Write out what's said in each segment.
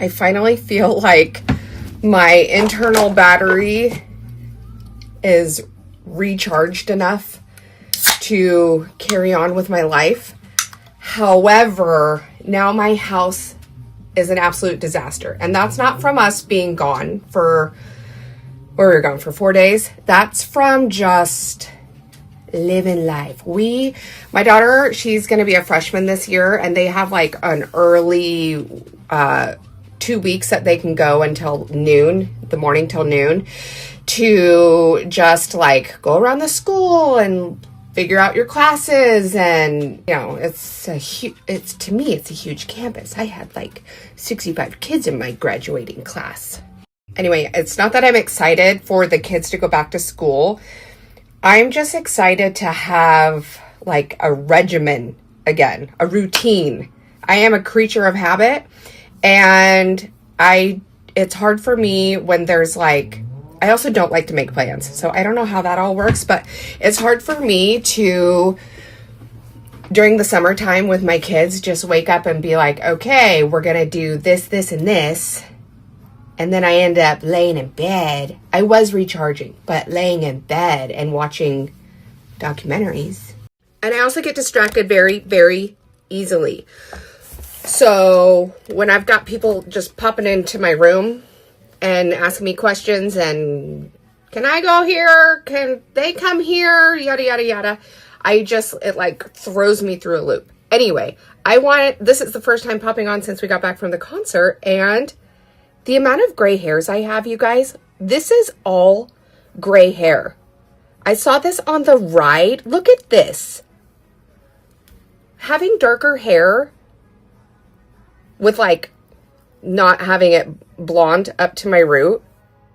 I finally feel like my internal battery is recharged enough to carry on with my life. However, now my house is an absolute disaster. And that's not from us being gone for, we were gone for 4 days. That's from just living life. My daughter, she's going to be a freshman this year, and they have like an early 2 weeks that they can go until noon, the morning till noon, to just like go around the school and figure out your classes. And you know, to me it's a huge campus. I had like 65 kids in my graduating class. Anyway, it's not that I'm excited for the kids to go back to school. I'm just excited to have like a regimen again, a routine. I am a creature of habit, and it's hard for me when there's like, I also don't like to make plans. So I don't know how that all works, but it's hard for me to, during the summertime with my kids, just wake up and be like, okay, we're going to do this, this, and this. And then I end up laying in bed. I was recharging, but laying in bed and watching documentaries. And I also get distracted very, very easily. So when I've got people just popping into my room and asking me questions and, can I go here? Can they come here? Yada, yada, yada. It like throws me through a loop. Anyway, this is the first time popping on since we got back from the concert, and the amount of gray hairs I have, you guys, this is all gray hair. I saw this on the ride. Look at this. Having darker hair with like not having it blonde up to my root,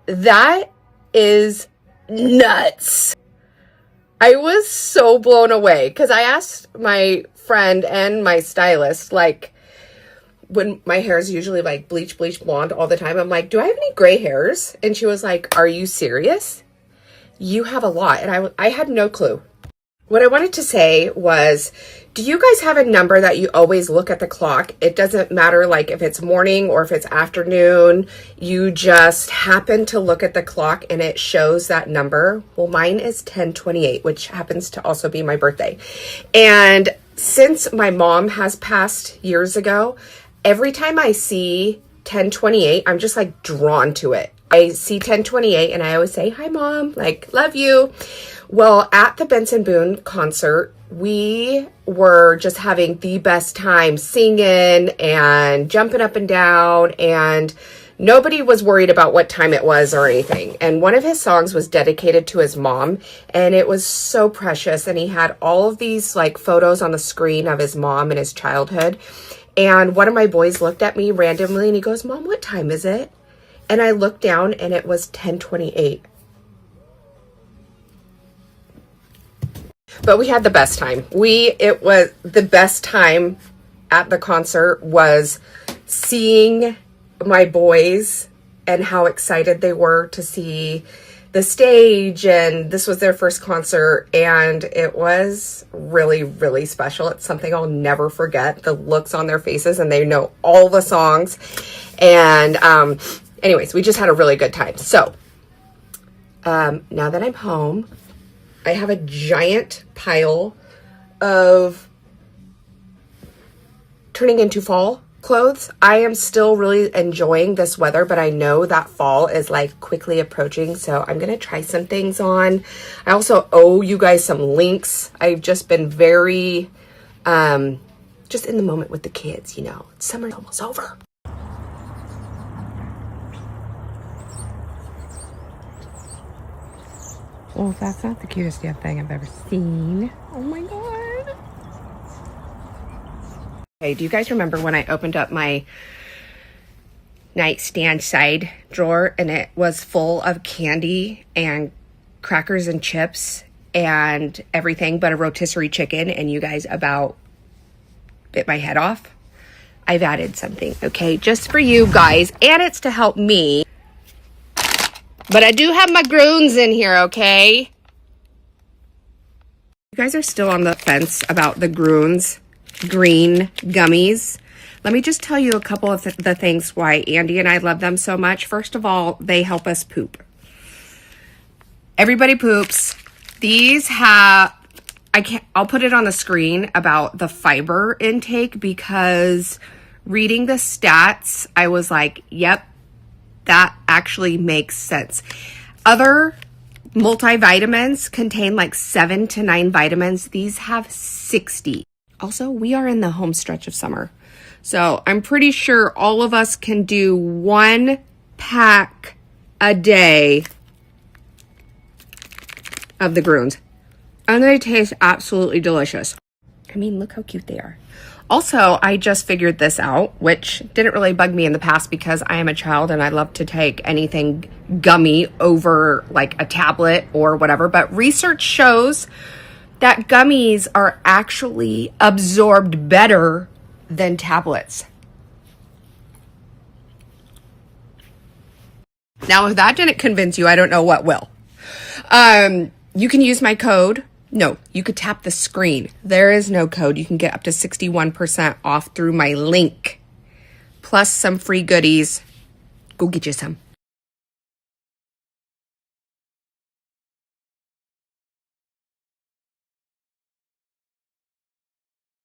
that is nuts. I was so blown away because I asked my friend and my stylist, like, when my hair is usually like bleach blonde all the time, I'm like, do I have any gray hairs? And she was like, are you serious? You have a lot. And I had no clue. What I wanted to say was, do you guys have a number that you always look at the clock? It doesn't matter like if it's morning or if it's afternoon, you just happen to look at the clock and it shows that number. Well, mine is 10:28, which happens to also be my birthday. And since my mom has passed years ago, every time I see 10:28, I'm just like drawn to it. I see 10:28 and I always say, hi mom, like, love you. Well, at the Benson Boone concert, we were just having the best time singing and jumping up and down, and nobody was worried about what time it was or anything. And one of his songs was dedicated to his mom, and it was so precious. And he had all of these like photos on the screen of his mom and his childhood. And one of my boys looked at me randomly and he goes, Mom, what time is it? And I looked down and it was 10:28. But we had the best time. It was the best time at the concert was seeing my boys and how excited they were to see the stage, and this was their first concert, and it was really, really special. It's something I'll never forget, the looks on their faces, and they know all the songs. And anyways, we just had a really good time. So now that I'm home, I have a giant pile of turning into fall clothes. I am still really enjoying this weather, but I know that fall is like quickly approaching, so I'm gonna try some things on. I also owe you guys some links. I've just been very just in the moment with the kids, you know. Summer's almost over. Well, that's not the cutest damn thing I've ever seen. Oh my god. Okay, do you guys remember when I opened up my nightstand side drawer and it was full of candy and crackers and chips and everything but a rotisserie chicken, and you guys about bit my head off? I've added something, okay, just for you guys, and it's to help me. But I do have my groons in here, okay? You guys are still on the fence about the groons green gummies. Let me just tell you a couple of the things why Andy and I love them so much. First of all, they help us poop. Everybody poops. These have, I'll put it on the screen about the fiber intake, because reading the stats, I was like, yep, that actually makes sense. Other multivitamins contain like 7 to 9 vitamins. These have 60. Also, we are in the home stretch of summer. So I'm pretty sure all of us can do 1 pack a day of the Groons. And they taste absolutely delicious. I mean, look how cute they are. Also, I just figured this out, which didn't really bug me in the past because I am a child and I love to take anything gummy over like a tablet or whatever. But research shows that gummies are actually absorbed better than tablets. Now, if that didn't convince you, I don't know what will. You can use my code. No, you could tap the screen. There is no code. You can get up to 61% off through my link, plus some free goodies. Go get you some.